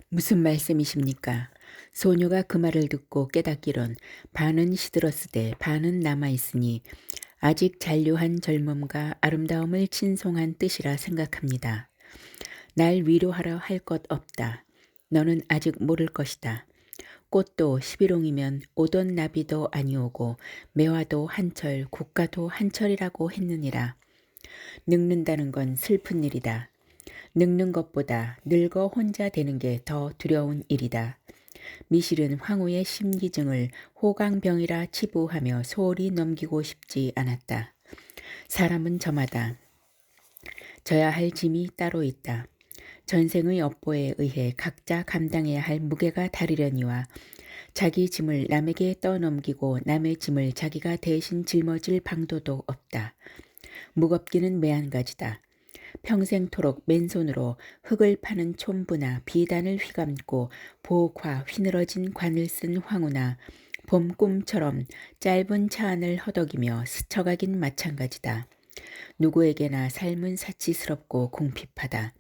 무슨 말씀이십니까? 소녀가 그 말을 듣고 깨닫기론 반은 시들었으되 반은 남아있으니 아직 잔류한 젊음과 아름다움을 친송한 뜻이라 생각합니다. 날 위로하려 할 것 없다. 너는 아직 모를 것이다. 꽃도 11홍이면 오던 나비도 아니오고 매화도 한철 국가도 한철이라고 했느니라. 늙는다는 건 슬픈 일이다. 늙는 것보다 늙어 혼자 되는 게 더 두려운 일이다. 미실은 황후의 심기증을 호강병이라 치부하며 소홀히 넘기고 싶지 않았다. 사람은 저마다 져야 할 짐이 따로 있다. 전생의 업보에 의해 각자 감당해야 할 무게가 다르려니와 자기 짐을 남에게 떠넘기고 남의 짐을 자기가 대신 짊어질 방도도 없다. 무겁기는 매한가지다. 평생토록 맨손으로 흙을 파는 촌부나 비단을 휘감고 보옥화 휘늘어진 관을 쓴 황후나 봄 꿈처럼 짧은 차 안을 허덕이며 스쳐가긴 마찬가지다. 누구에게나 삶은 사치스럽고 궁핍하다.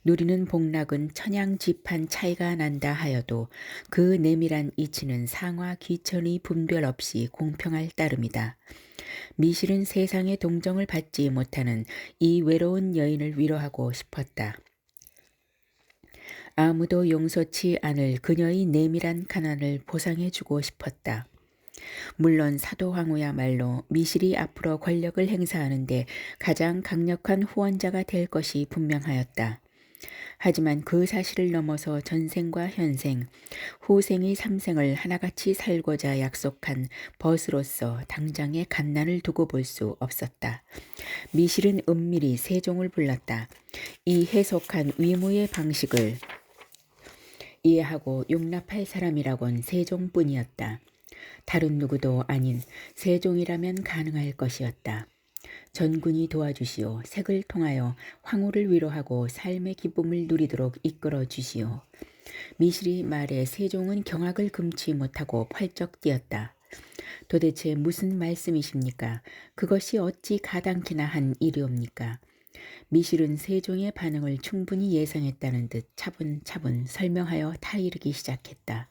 누리는 복락은 천양지판 차이가 난다 하여도 그 내밀한 이치는 상하 귀천의 분별 없이 공평할 따름이다. 미실은 세상의 동정을 받지 못하는 이 외로운 여인을 위로하고 싶었다. 아무도 용서치 않을 그녀의 내밀한 가난을 보상해주고 싶었다. 물론 사도황후야말로 미실이 앞으로 권력을 행사하는데 가장 강력한 후원자가 될 것이 분명하였다. 하지만 그 사실을 넘어서 전생과 현생, 후생의 삼생을 하나같이 살고자 약속한 벗으로서 당장의 갓난을 두고 볼 수 없었다. 미실은 은밀히 세종을 불렀다. 이 해속한 위무의 방식을 이해하고 용납할 사람이라곤 세종뿐이었다. 다른 누구도 아닌 세종이라면 가능할 것이었다. 전군이 도와주시오. 색을 통하여 황후를 위로하고 삶의 기쁨을 누리도록 이끌어 주시오. 미실이 말에 세종은 경악을 금치 못하고 펄쩍 뛰었다. 도대체 무슨 말씀이십니까? 그것이 어찌 가당키나 한 일이옵니까? 미실은 세종의 반응을 충분히 예상했다는 듯 차분차분 설명하여 타이르기 시작했다.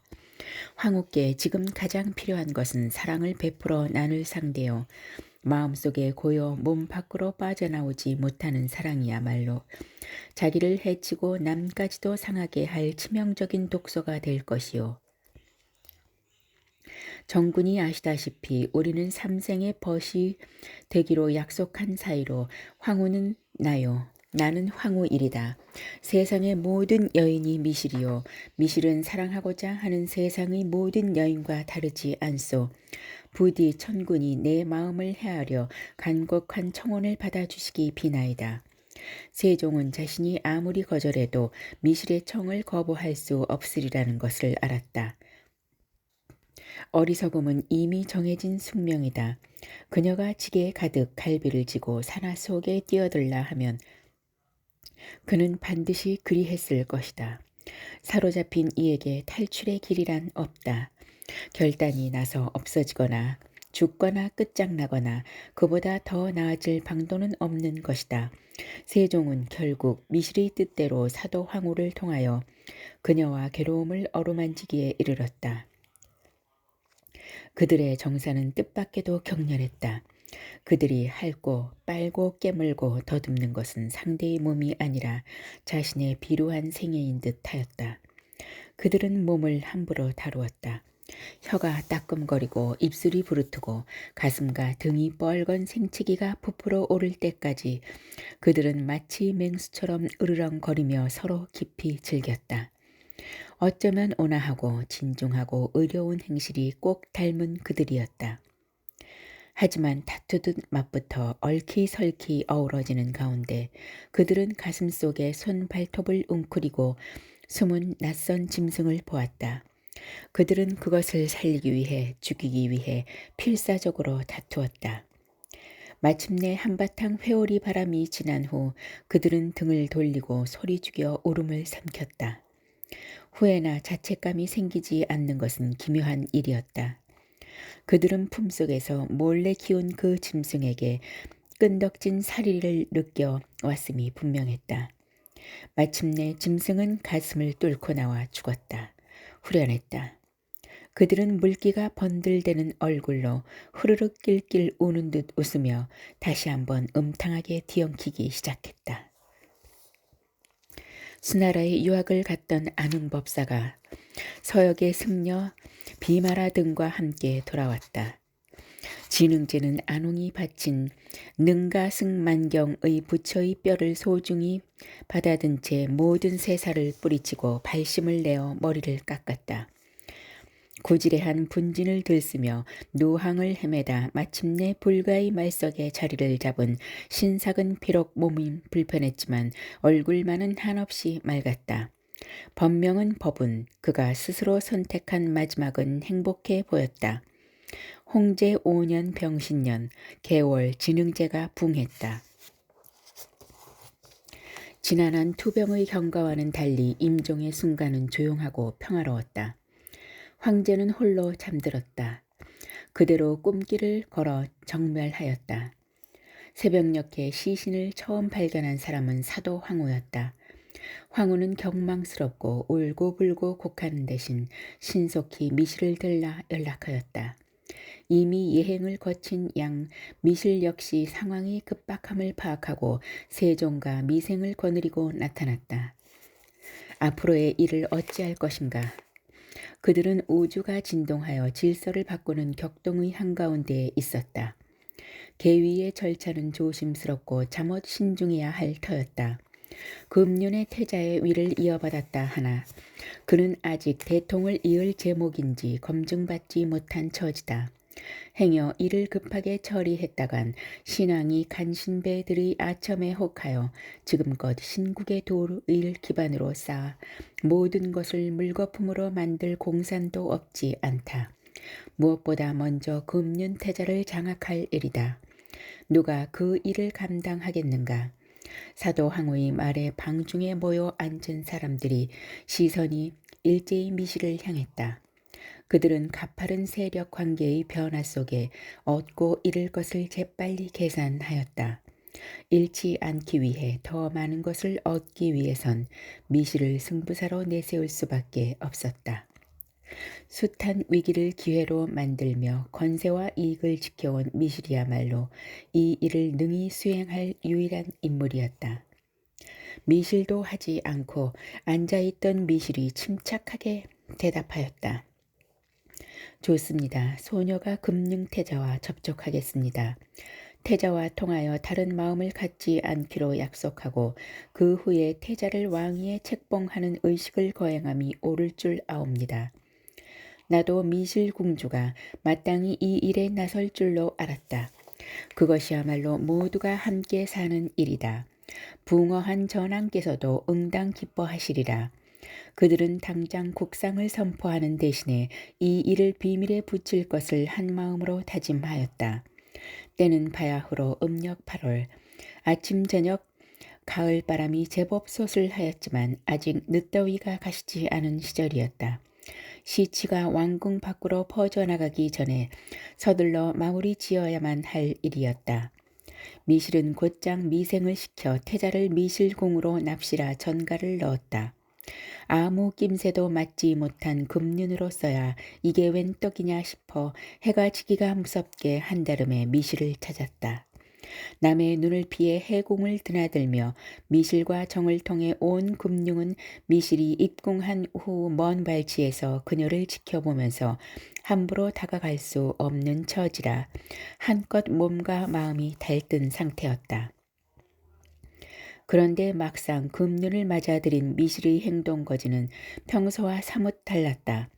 황후께 지금 가장 필요한 것은 사랑을 베풀어 나눌 상대요. 마음속에 고여 몸 밖으로 빠져나오지 못하는 사랑이야말로 자기를 해치고 남까지도 상하게 할 치명적인 독소가 될 것이요. 정군이 아시다시피 우리는 삼생의 벗이 되기로 약속한 사이로 황후는 나요. 나는 황후일이다. 세상의 모든 여인이 미실이요. 미실은 사랑하고자 하는 세상의 모든 여인과 다르지 않소. 부디 천군이 내 마음을 헤아려 간곡한 청혼을 받아주시기 비나이다. 세종은 자신이 아무리 거절해도 미실의 청을 거부할 수 없으리라는 것을 알았다. 어리석음은 이미 정해진 숙명이다. 그녀가 지게에 가득 갈비를 지고 산화 속에 뛰어들라 하면 그는 반드시 그리했을 것이다. 사로잡힌 이에게 탈출의 길이란 없다. 결단이 나서 없어지거나 죽거나 끝장나거나 그보다 더 나아질 방도는 없는 것이다. 세종은 결국 미실의 뜻대로 사도 황후를 통하여 그녀와 괴로움을 어루만지기에 이르렀다. 그들의 정사는 뜻밖에도 격렬했다. 그들이 핥고 빨고 깨물고 더듬는 것은 상대의 몸이 아니라 자신의 비루한 생애인 듯 하였다. 그들은 몸을 함부로 다루었다. 혀가 따끔거리고 입술이 부르트고 가슴과 등이 뻘건 생치기가 부풀어 오를 때까지 그들은 마치 맹수처럼 으르렁거리며 서로 깊이 즐겼다. 어쩌면 온화하고 진중하고 의로운 행실이 꼭 닮은 그들이었다. 하지만 다투듯 맛부터 얽히설키 어우러지는 가운데 그들은 가슴속에 손 발톱을 웅크리고 숨은 낯선 짐승을 보았다. 그들은 그것을 살리기 위해 죽이기 위해 필사적으로 다투었다. 마침내 한바탕 회오리 바람이 지난 후 그들은 등을 돌리고 소리 죽여 울음을 삼켰다. 후회나 자책감이 생기지 않는 것은 기묘한 일이었다. 그들은 품속에서 몰래 키운 그 짐승에게 끈덕진 사리를 느껴 왔음이 분명했다. 마침내 짐승은 가슴을 뚫고 나와 죽었다. 후련했다. 그들은 물기가 번들대는 얼굴로 후루룩 낄낄 우는 듯 웃으며 다시 한번 음탕하게 뒤엉키기 시작했다. 수나라에 유학을 갔던 안흥법사가 서역의 승려 비마라 등과 함께 돌아왔다. 진흥제는 안웅이 바친 능가승만경의 부처의 뼈를 소중히 받아든 채 모든 세살을 뿌리치고 발심을 내어 머리를 깎았다. 구지레한 분진을 들쓰며 노항을 헤매다 마침내 불가의 말석에 자리를 잡은 신삭은 비록 몸이 불편했지만 얼굴만은 한없이 맑았다. 법명은 법운, 그가 스스로 선택한 마지막은 행복해 보였다. 홍제 5년 병신년, 개월 진흥제가 붕했다. 지난한 투병의 경과와는 달리 임종의 순간은 조용하고 평화로웠다. 황제는 홀로 잠들었다. 그대로 꿈길을 걸어 정멸하였다. 새벽녘에 시신을 처음 발견한 사람은 사도 황후였다. 황후는 경망스럽고 울고불고 곡하는 대신 신속히 미실을 들라 연락하였다. 이미 예행을 거친 양 미실 역시 상황이 급박함을 파악하고 세종과 미생을 거느리고 나타났다. 앞으로의 일을 어찌할 것인가. 그들은 우주가 진동하여 질서를 바꾸는 격동의 한가운데에 있었다. 계위의 절차는 조심스럽고 잠옷 신중해야 할 터였다. 금륜의 태자의 위를 이어받았다 하나 그는 아직 대통을 이을 제목인지 검증받지 못한 처지다. 행여 이를 급하게 처리했다간 신왕이 간신배들의 아첨에 혹하여 지금껏 신국의 도를 기반으로 쌓아 모든 것을 물거품으로 만들 공산도 없지 않다. 무엇보다 먼저 금륜태자를 장악할 일이다. 누가 그 일을 감당하겠는가? 사도 항우의 말에 방중에 모여 앉은 사람들이 시선이 일제히 미실을 향했다. 그들은 가파른 세력 관계의 변화 속에 얻고 잃을 것을 재빨리 계산하였다. 잃지 않기 위해 더 많은 것을 얻기 위해선 미실을 승부사로 내세울 수밖에 없었다. 숱한 위기를 기회로 만들며 권세와 이익을 지켜온 미실이야말로 이 일을 능히 수행할 유일한 인물이었다. 미실도 하지 않고 앉아있던 미실이 침착하게 대답하였다. 좋습니다. 소녀가 금융태자와 접촉하겠습니다. 태자와 통하여 다른 마음을 갖지 않기로 약속하고 그 후에 태자를 왕위에 책봉하는 의식을 거행함이 옳을 줄 아옵니다. 나도 미실공주가 마땅히 이 일에 나설 줄로 알았다. 그것이야말로 모두가 함께 사는 일이다. 붕어한 전하께서도 응당 기뻐하시리라. 그들은 당장 국상을 선포하는 대신에 이 일을 비밀에 붙일 것을 한마음으로 다짐하였다. 때는 바야흐로 음력 8월 아침 저녁 가을바람이 제법 소슬하였지만 아직 늦더위가 가시지 않은 시절이었다. 시치가 왕궁 밖으로 퍼져나가기 전에 서둘러 마무리 지어야만 할 일이었다. 미실은 곧장 미생을 시켜 태자를 미실궁으로 납시라 전가를 넣었다. 아무 낌새도 맞지 못한 금륜으로서야 이게 웬 떡이냐 싶어 해가 지기가 무섭게 한달음에 미실을 찾았다. 남의 눈을 피해 해공을 드나들며 미실과 정을 통해 온 금융은 미실이 입궁한 후 먼 발치에서 그녀를 지켜보면서 함부로 다가갈 수 없는 처지라 한껏 몸과 마음이 달뜬 상태였다. 그런데 막상 금륜을 맞아들인 미실의 행동 거지는 평소와 사뭇 달랐다.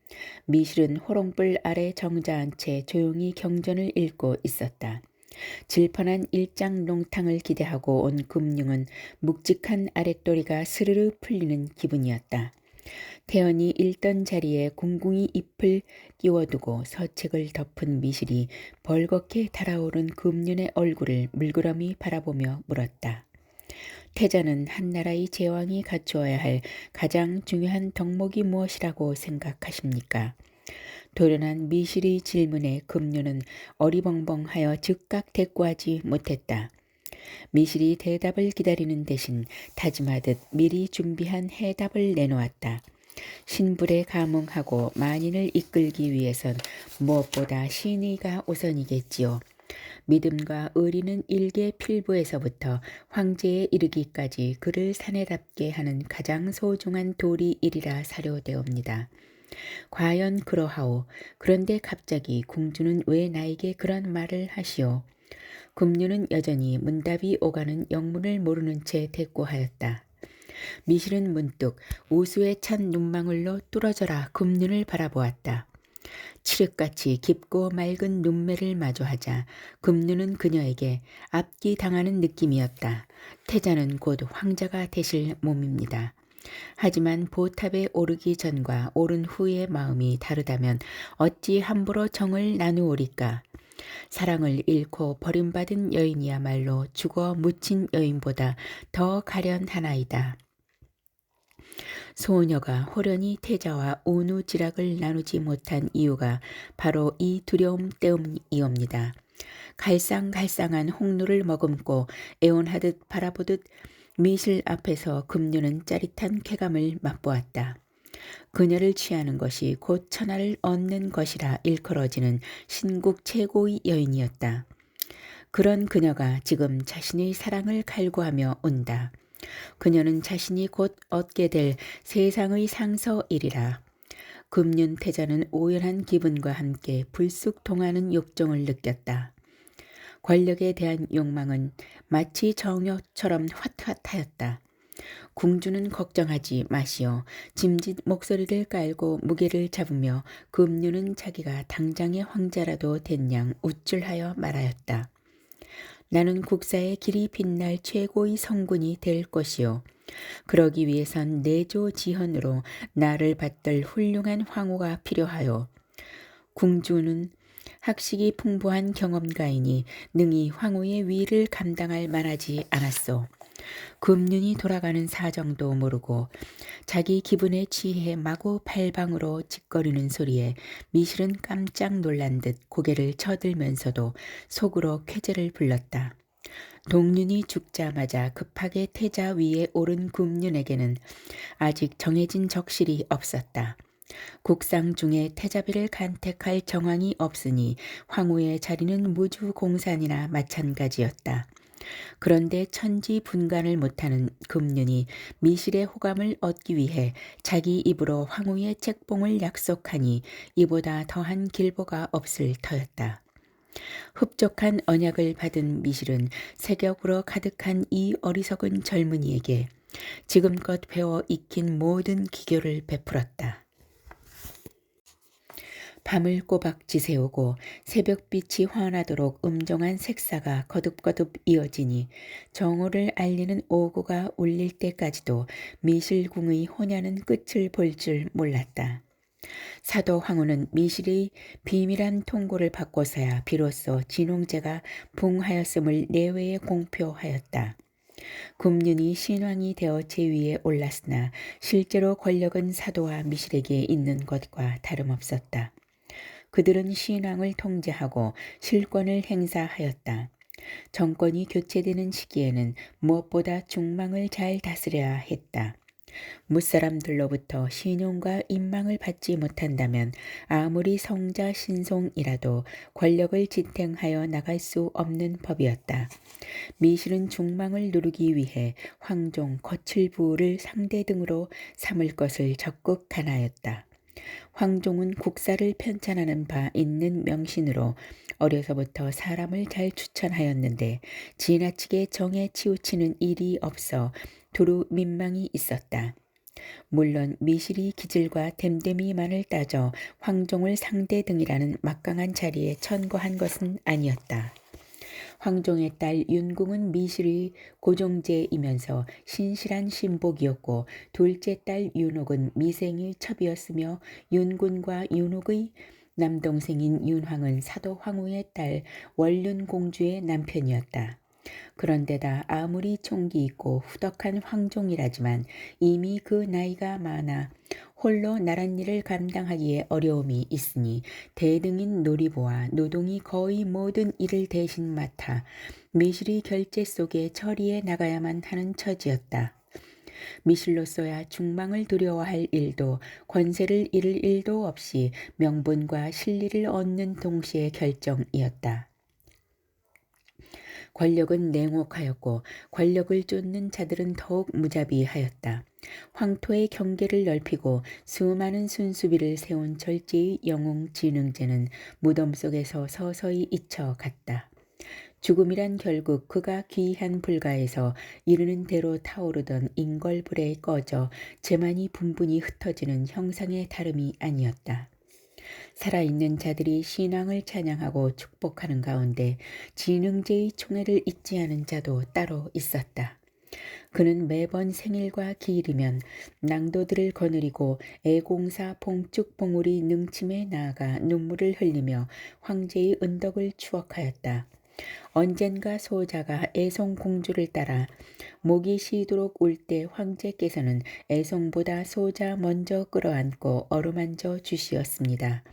미실은 호롱불 아래 정자한 채 조용히 경전을 읽고 있었다. 질펀한 일장 농탕을 기대하고 온 금융은 묵직한 아랫도리가 스르르 풀리는 기분이었다. 태연이 읽던 자리에 궁궁이 잎을 끼워두고 서책을 덮은 미실이 벌겋게 달아오른 금륜의 얼굴을 물끄러미 바라보며 물었다. 태자는 한나라의 제왕이 갖추어야 할 가장 중요한 덕목이 무엇이라고 생각하십니까? 도련한 미실의 질문에 금륜은 어리벙벙하여 즉각 대꾸하지 못했다. 미실이 대답을 기다리는 대신 다짐하듯 미리 준비한 해답을 내놓았다. 신불에 감응하고 만인을 이끌기 위해선 무엇보다 신의가 우선이겠지요. 믿음과 의리는 일개 필부에서부터 황제에 이르기까지 그를 사내답게 하는 가장 소중한 도리이리라 사료되옵니다. 과연 그러하오. 그런데 갑자기 궁주는 왜 나에게 그런 말을 하시오. 금류는 여전히 문답이 오가는 영문을 모르는 채 대꾸하였다. 미실은 문득 우수에 찬 눈망울로 뚫어져라 금륜을 바라보았다. 칠흑같이 깊고 맑은 눈매를 마주하자 금륜은 그녀에게 압기당하는 느낌이었다. 태자는 곧 황자가 되실 몸입니다. 하지만 보탑에 오르기 전과 오른 후의 마음이 다르다면 어찌 함부로 정을 나누오리까. 사랑을 잃고 버림받은 여인이야말로 죽어 묻힌 여인보다 더 가련하나이다. 소녀가 호련히 태자와 온우지락을 나누지 못한 이유가 바로 이 두려움 때문이옵니다. 갈쌍갈쌍한 홍루를 머금고 애원하듯 바라보듯 미실 앞에서 금류는 짜릿한 쾌감을 맛보았다. 그녀를 취하는 것이 곧 천하를 얻는 것이라 일컬어지는 신국 최고의 여인이었다. 그런 그녀가 지금 자신의 사랑을 갈구하며 온다. 그녀는 자신이 곧 얻게 될 세상의 상서이리라. 금륜태자는 오연한 기분과 함께 불쑥 동하는 욕정을 느꼈다. 권력에 대한 욕망은 마치 정욕처럼 핫핫하였다. 궁주는 걱정하지 마시오. 짐짓 목소리를 깔고 무게를 잡으며 금류는 자기가 당장의 황자라도 된 양 우쭐하여 말하였다. 나는 국사의 길이 빛날 최고의 성군이 될 것이요. 그러기 위해선 내조지헌으로 나를 받들 훌륭한 황후가 필요하요. 궁주는 학식이 풍부한 경험가이니 능히 황후의 위를 감당할 만하지 않았소. 금륜이 돌아가는 사정도 모르고 자기 기분에 취해 마구 팔방으로 짓거리는 소리에 미실은 깜짝 놀란 듯 고개를 쳐들면서도 속으로 쾌재를 불렀다. 동륜이 죽자마자 급하게 태자 위에 오른 금륜에게는 아직 정해진 적실이 없었다. 국상 중에 태자비를 간택할 정황이 없으니 황후의 자리는 무주공산이나 마찬가지였다. 그런데 천지분간을 못하는 금륜이 미실의 호감을 얻기 위해 자기 입으로 황후의 책봉을 약속하니 이보다 더한 길보가 없을 터였다. 흡족한 언약을 받은 미실은 세격으로 가득한 이 어리석은 젊은이에게 지금껏 배워 익힌 모든 기교를 베풀었다. 밤을 꼬박 지새우고 새벽빛이 환하도록 음정한 색사가 거듭거듭 이어지니 정오를 알리는 오구가 울릴 때까지도 미실궁의 혼야는 끝을 볼 줄 몰랐다. 사도 황후는 미실의 비밀한 통고를 받고서야 비로소 진홍제가 붕하였음을 내외에 공표하였다. 금륜이 신왕이 되어 제위에 올랐으나 실제로 권력은 사도와 미실에게 있는 것과 다름없었다. 그들은 신왕을 통제하고 실권을 행사하였다. 정권이 교체되는 시기에는 무엇보다 중망을 잘 다스려야 했다. 무사람들로부터 신용과 인망을 받지 못한다면 아무리 성자 신송이라도 권력을 지탱하여 나갈 수 없는 법이었다. 미실은 중망을 누르기 위해 황종, 거칠부를 상대 등으로 삼을 것을 적극 간하였다. 황종은 국사를 편찬하는 바 있는 명신으로 어려서부터 사람을 잘 추천하였는데 지나치게 정에 치우치는 일이 없어 두루 민망이 있었다. 물론 미실이 기질과 댐댐이만을 따져 황종을 상대 등이라는 막강한 자리에 천거한 것은 아니었다. 황종의 딸 윤궁은 미실의 고종제이면서 신실한 신복이었고 둘째 딸 윤옥은 미생의 첩이었으며 윤군과 윤옥의 남동생인 윤황은 사도 황후의 딸 원륜공주의 남편이었다. 그런데다 아무리 총기 있고 후덕한 황종이라지만 이미 그 나이가 많아 홀로 나란 일을 감당하기에 어려움이 있으니 대등인 노리보와 노동이 거의 모든 일을 대신 맡아 미실이 결제 속에 처리해 나가야만 하는 처지였다. 미실로서야 중망을 두려워할 일도 권세를 잃을 일도 없이 명분과 실리를 얻는 동시의 결정이었다. 권력은 냉혹하였고 권력을 쫓는 자들은 더욱 무자비하였다. 황토의 경계를 넓히고 수많은 순수비를 세운 절제의 영웅 진흥제는 무덤 속에서 서서히 잊혀갔다. 죽음이란 결국 그가 귀한 불가에서 이르는 대로 타오르던 인걸불에 꺼져 재만이 분분히 흩어지는 형상의 다름이 아니었다. 살아있는 자들이 신앙을 찬양하고 축복하는 가운데 진흥제의 총애를 잊지 않은 자도 따로 있었다. 그는 매번 생일과 기일이면 낭도들을 거느리고 애공사 봉축봉우리 능침에 나아가 눈물을 흘리며 황제의 은덕을 추억하였다. 언젠가 소자가 애송공주를 따라 목이 쉬도록 울 때 황제께서는 애송보다 소자 먼저 끌어안고 어루만져 주시었습니다.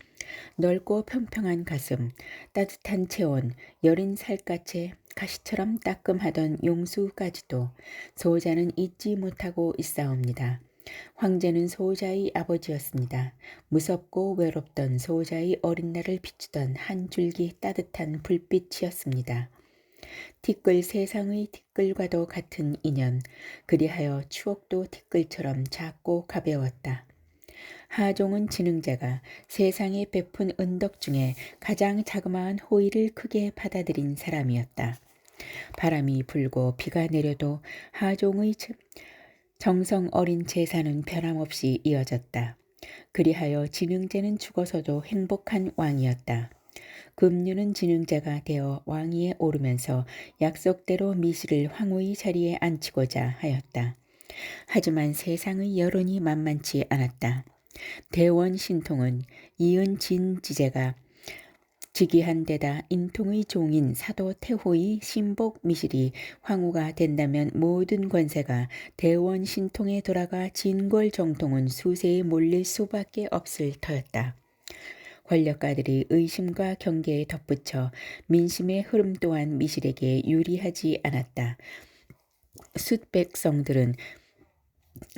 넓고 평평한 가슴, 따뜻한 체온, 여린 살갗에 가시처럼 따끔하던 용수까지도 소자는 잊지 못하고 있사옵니다. 황제는 소자의 아버지였습니다. 무섭고 외롭던 소자의 어린 날을 비추던 한 줄기 따뜻한 불빛이었습니다. 티끌 세상의 티끌과도 같은 인연, 그리하여 추억도 티끌처럼 작고 가벼웠다. 하종은 진흥제가 세상에 베푼 은덕 중에 가장 자그마한 호의를 크게 받아들인 사람이었다. 바람이 불고 비가 내려도 하종의 정성 어린 제사는 변함없이 이어졌다. 그리하여 진흥제는 죽어서도 행복한 왕이었다. 금류는 진흥제가 되어 왕위에 오르면서 약속대로 미실을 황후의 자리에 앉히고자 하였다. 하지만 세상의 여론이 만만치 않았다. 대원 신통은 이은 진지제가 즉위한 데다 인통의 종인 사도 태호의 신복 미실이 황후가 된다면 모든 권세가 대원 신통에 돌아가 진골 정통은 수세에 몰릴 수밖에 없을 터였다. 권력가들이 의심과 경계에 덧붙여 민심의 흐름 또한 미실에게 유리하지 않았다. 숫백성들은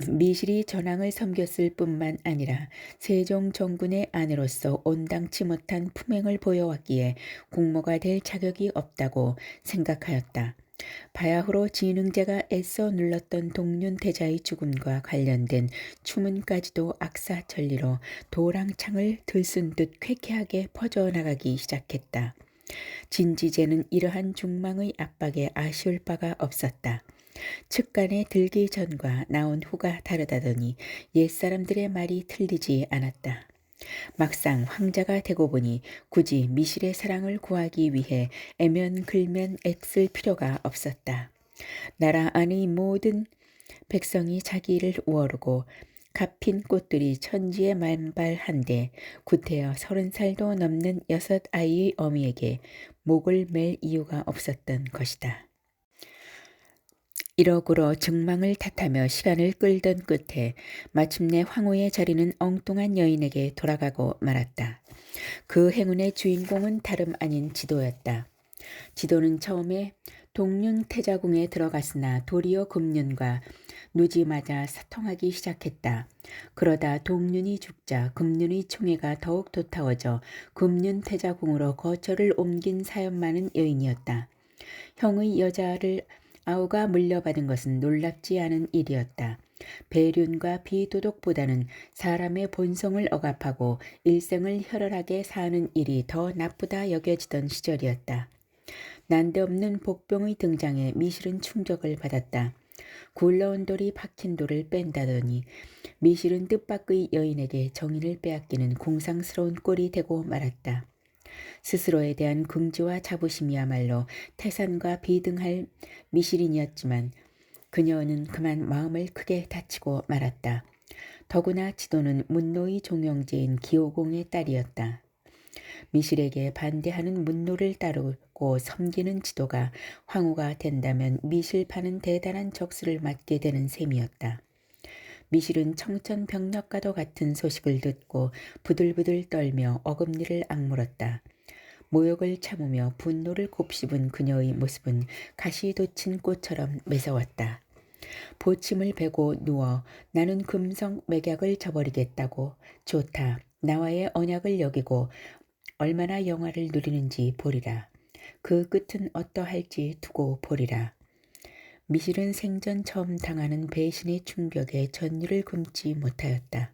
미실이 전황을 섬겼을 뿐만 아니라 세종 정군의 아내로서 온당치 못한 품행을 보여왔기에 국모가 될 자격이 없다고 생각하였다. 바야흐로 진흥제가 애써 눌렀던 동륜태자의 죽음과 관련된 추문까지도 악사천리로 도랑창을 들쓴 듯 쾌쾌하게 퍼져나가기 시작했다. 진지제는 이러한 중망의 압박에 아쉬울 바가 없었다. 측간에 들기 전과 나온 후가 다르다더니 옛사람들의 말이 틀리지 않았다. 막상 황자가 되고 보니 굳이 미실의 사랑을 구하기 위해 애면글면 애쓸 필요가 없었다. 나라 안의 모든 백성이 자기를 우어르고 값핀 꽃들이 천지에 만발한데 구태여 30살도 넘는 6아이의 어미에게 목을 맬 이유가 없었던 것이다. 이러고로 증망을 탓하며 시간을 끌던 끝에 마침내 황후의 자리는 엉뚱한 여인에게 돌아가고 말았다. 그 행운의 주인공은 다름 아닌 지도였다. 지도는 처음에 동륜태자궁에 들어갔으나 도리어 금륜과 누지마자 사통하기 시작했다. 그러다 동륜이 죽자 금륜의 총애가 더욱 도타워져 금륜태자궁으로 거처를 옮긴 사연 많은 여인이었다. 형의 여자를 아우가 물려받은 것은 놀랍지 않은 일이었다. 배륜과 비도덕보다는 사람의 본성을 억압하고 일생을 혈혈하게 사는 일이 더 나쁘다 여겨지던 시절이었다. 난데없는 복병의 등장에 미실은 충격을 받았다. 굴러온 돌이 박힌 돌을 뺀다더니 미실은 뜻밖의 여인에게 정인을 빼앗기는 공상스러운 꼴이 되고 말았다. 스스로에 대한 긍지와 자부심이야말로 태산과 비등할 미실인이었지만 그녀는 그만 마음을 크게 다치고 말았다. 더구나 지도는 문노의 종영제인 기호공의 딸이었다. 미실에게 반대하는 문노를 따르고 섬기는 지도가 황후가 된다면 미실파는 대단한 적수를 맞게 되는 셈이었다. 미실은 청천벽력과도 같은 소식을 듣고 부들부들 떨며 어금니를 악물었다. 모욕을 참으며 분노를 곱씹은 그녀의 모습은 가시 돋친 꽃처럼 매서웠다. 보침을 베고 누워 나는 금성 맥약을 저버리겠다고. 좋다. 나와의 언약을 여기고 얼마나 영화를 누리는지 보리라. 그 끝은 어떠할지 두고 보리라. 미실은 생전 처음 당하는 배신의 충격에 전율을 금치 못하였다.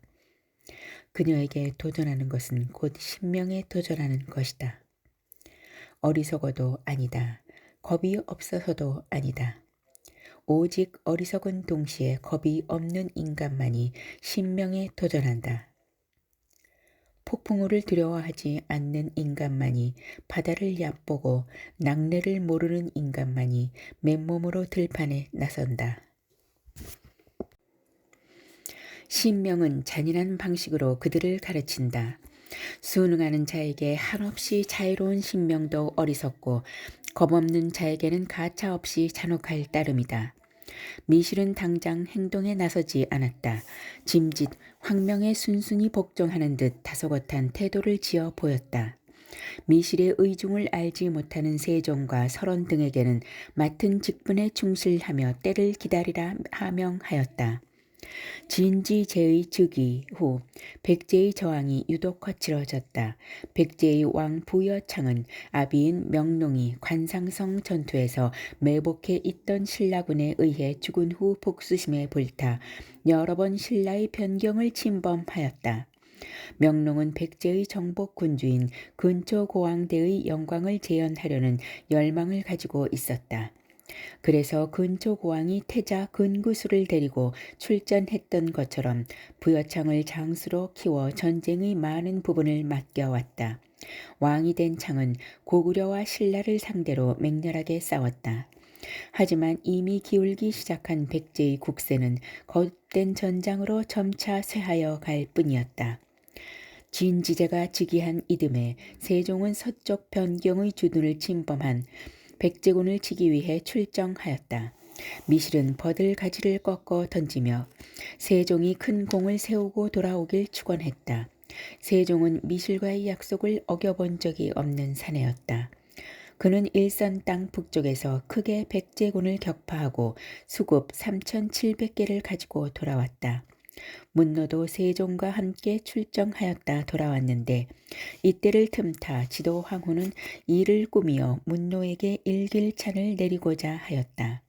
그녀에게 도전하는 것은 곧 신명에 도전하는 것이다. 어리석어도 아니다. 겁이 없어서도 아니다. 오직 어리석은 동시에 겁이 없는 인간만이 신명에 도전한다. 폭풍우를 두려워하지 않는 인간만이 바다를 얕보고 낙뢰를 모르는 인간만이 맨몸으로 들판에 나선다. 신명은 잔인한 방식으로 그들을 가르친다. 순응하는 자에게 한없이 자유로운 신명도 어리석고 겁없는 자에게는 가차없이 잔혹할 따름이다. 미실은 당장 행동에 나서지 않았다. 짐짓 황명에 순순히 복종하는 듯 다소곳한 태도를 지어 보였다. 미실의 의중을 알지 못하는 세종과 설원 등에게는 맡은 직분에 충실하며 때를 기다리라 하명하였다. 진지제의 즉위 후 백제의 저항이 유독 거칠어졌다. 백제의 왕 부여창은 아비인 명농이 관상성 전투에서 매복해 있던 신라군에 의해 죽은 후 복수심에 불타 여러 번 신라의 변경을 침범하였다. 명농은 백제의 정복 군주인 근초고왕대의 영광을 재현하려는 열망을 가지고 있었다. 그래서 근초고왕이 태자 근구수를 데리고 출전했던 것처럼 부여창을 장수로 키워 전쟁의 많은 부분을 맡겨왔다. 왕이 된 창은 고구려와 신라를 상대로 맹렬하게 싸웠다. 하지만 이미 기울기 시작한 백제의 국세는 거듭된 전장으로 점차 쇠하여 갈 뿐이었다. 진지제가 즉위한 이듬해 세종은 서쪽 변경의 주둔을 침범한 백제군을 치기 위해 출정하였다. 미실은 버들 가지를 꺾어 던지며 세종이 큰 공을 세우고 돌아오길 축원했다. 세종은 미실과의 약속을 어겨본 적이 없는 사내였다. 그는 일선 땅 북쪽에서 크게 백제군을 격파하고 수급 3,700개를 가지고 돌아왔다. 문노도 세종과 함께 출정하였다 돌아왔는데 이때를 틈타 지도 황후는 이를 꾸미어 문노에게 일길찬을 내리고자 하였다.